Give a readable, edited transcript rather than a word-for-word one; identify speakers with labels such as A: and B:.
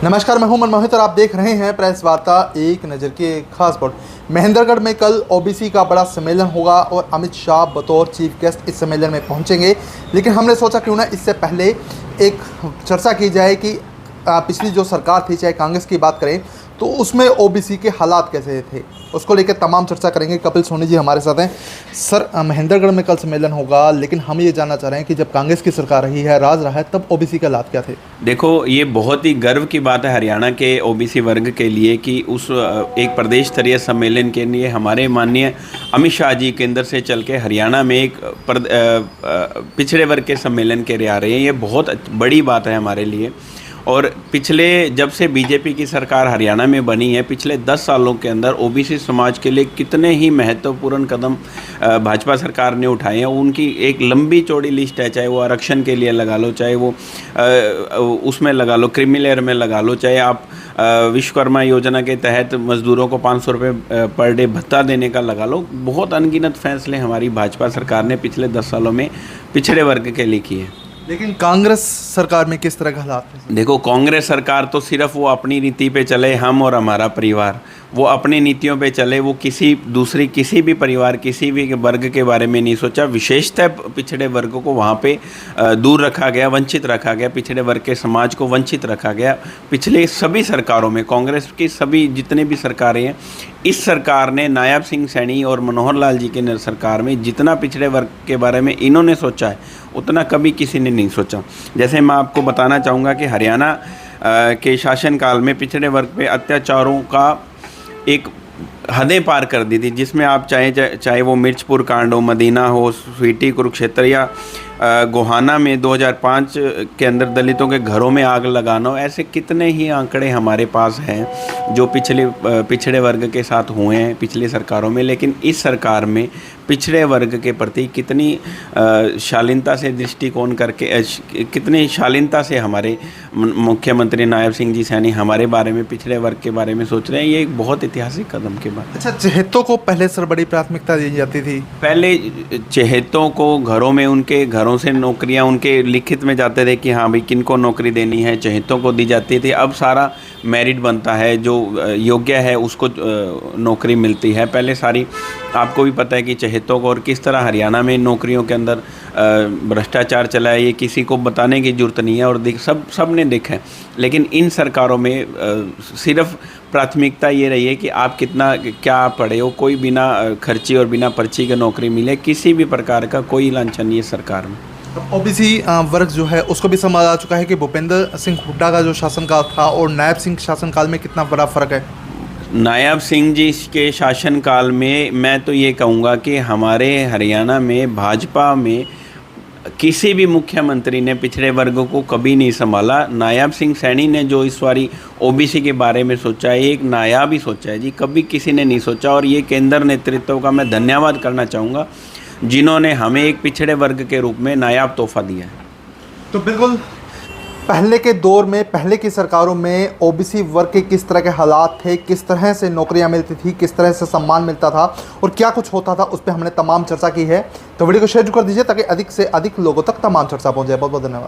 A: नमस्कार, मैं हूं मनमोहित और आप देख रहे हैं प्रेस वार्ता एक नज़र की एक खास रिपोर्ट। महेंद्रगढ़ में कल ओबीसी का बड़ा सम्मेलन होगा और अमित शाह बतौर चीफ गेस्ट इस सम्मेलन में पहुंचेंगे। लेकिन हमने सोचा क्यों ना इससे पहले एक चर्चा की जाए कि पिछली जो सरकार थी, चाहे कांग्रेस की बात करें, तो उसमें ओबीसी के हालात कैसे थे, उसको लेकर तमाम चर्चा करेंगे। कपिल सोनी जी हमारे साथ हैं। सर, महेंद्रगढ़ में कल सम्मेलन होगा, लेकिन हम ये जानना चाह रहे हैं कि जब कांग्रेस की सरकार रही है, राज रहा है, तब ओबीसी के हालात क्या थे?
B: देखो, ये बहुत ही गर्व की बात है हरियाणा के ओबीसी वर्ग के लिए कि उस एक प्रदेश स्तरीय सम्मेलन के लिए हमारे माननीय अमित शाह जी केंद्र से चल के हरियाणा में एक पिछड़े वर्ग के सम्मेलन के लिए आ रहे हैं। ये बहुत बड़ी बात है हमारे लिए। और पिछले जब से बीजेपी की सरकार हरियाणा में बनी है, पिछले 10 सालों के अंदर ओबीसी समाज के लिए कितने ही महत्वपूर्ण कदम भाजपा सरकार ने उठाए हैं। उनकी एक लंबी चौड़ी लिस्ट है, चाहे वो आरक्षण के लिए लगा लो, चाहे वो उसमें लगा लो, क्रीमी लेयर में लगा लो, चाहे आप विश्वकर्मा योजना के तहत मज़दूरों को 500 रुपये पर डे भत्ता देने का लगा लो। बहुत अनगिनत फैसले हमारी भाजपा सरकार ने पिछले 10 सालों में पिछड़े वर्ग के लिए किए।
A: लेकिन कांग्रेस सरकार में किस तरह के हालात थे?
B: देखो, कांग्रेस सरकार तो सिर्फ वो अपनी नीति पे चले, हम और हमारा परिवार, वो अपनी नीतियों पे चले। वो किसी भी परिवार, किसी भी वर्ग के बारे में नहीं सोचा। विशेषतः पिछड़े वर्ग को वहाँ पे दूर रखा गया, वंचित रखा गया, पिछड़े वर्ग के समाज को वंचित रखा गया। पिछले सभी सरकारों में, कांग्रेस की सभी जितने भी सरकारें हैं, इस सरकार ने नायब सिंह सैनी और मनोहर लाल जी के सरकार में जितना पिछड़े वर्ग के बारे में इन्होंने सोचा है, उतना कभी किसी ने नहीं सोचा। जैसे मैं आपको बताना चाहूँगा कि हरियाणा के शासनकाल में पिछड़े वर्ग पे अत्याचारों का एक हदें पार कर दी थी, जिसमें आप चाहे वो मिर्चपुर कांड हो, मदीना हो, स्वीटी, कुरुक्षेत्र या गोहाना में 2005 के अंदर दलितों के घरों में आग लगाना हो। ऐसे कितने ही आंकड़े हमारे पास हैं जो पिछड़े वर्ग के साथ हुए हैं पिछली सरकारों में। लेकिन इस सरकार में पिछड़े वर्ग के प्रति कितनी शालीनता से दृष्टिकोण करके, कितनी शालीनता से हमारे मुख्यमंत्री नायब सिंह जी सैनी हमारे बारे में, पिछड़े वर्ग के बारे में सोच रहे हैं। ये एक बहुत ऐतिहासिक कदम की बात।
A: अच्छा, चहेतों को पहले सर बड़ी प्राथमिकता दी जाती थी।
B: पहले चहेतों को घरों में, उनके घरों से नौकरियां उनके लिखित में जाते थे कि हाँ भाई किनको नौकरी देनी है, चहेतों को दी जाती थी। अब सारा मेरिट बनता है, जो योग्य है उसको नौकरी मिलती है। पहले सारी, आपको भी पता है कि चहेतों को, और किस तरह हरियाणा में नौकरियों के अंदर भ्रष्टाचार चला है, ये किसी को बताने की ज़रूरत नहीं है और सब ने देखा है। लेकिन इन सरकारों में सिर्फ प्राथमिकता ये रही है कि आप क्या पढ़े हो, कोई बिना खर्ची और बिना पर्ची के नौकरी मिले। किसी भी प्रकार का कोई लांछन नहीं है सरकार में।
A: ओबीसी वर्ग जो है उसको भी समझ आ चुका है कि भूपेंद्र सिंह हुड्डा का जो शासनकाल था और नायब सिंह शासनकाल में कितना बड़ा फ़र्क है।
B: नायब सिंह जी के शासनकाल में मैं तो ये कहूँगा कि हमारे हरियाणा में भाजपा में किसी भी मुख्यमंत्री ने पिछड़े वर्गों को कभी नहीं संभाला। नायब सिंह सैनी ने जो इस बारी ओबीसी के बारे में सोचा है, एक नायाब ही सोचा है जी, कभी किसी ने नहीं सोचा। और ये केंद्र नेतृत्व का मैं धन्यवाद करना चाहूँगा, जिन्होंने हमें एक पिछड़े वर्ग के रूप में नायाब तोहफा दिया है।
A: तो बिल्कुल पहले के दौर में, पहले की सरकारों में ओबीसी वर्ग के किस तरह के हालात थे, किस तरह से नौकरियां मिलती थी, किस तरह से सम्मान मिलता था और क्या कुछ होता था, उस पर हमने तमाम चर्चा की है। तो वीडियो को शेयर कर दीजिए ताकि अधिक से अधिक लोगों तक तमाम चर्चा पहुंच जाए। बहुत बहुत धन्यवाद।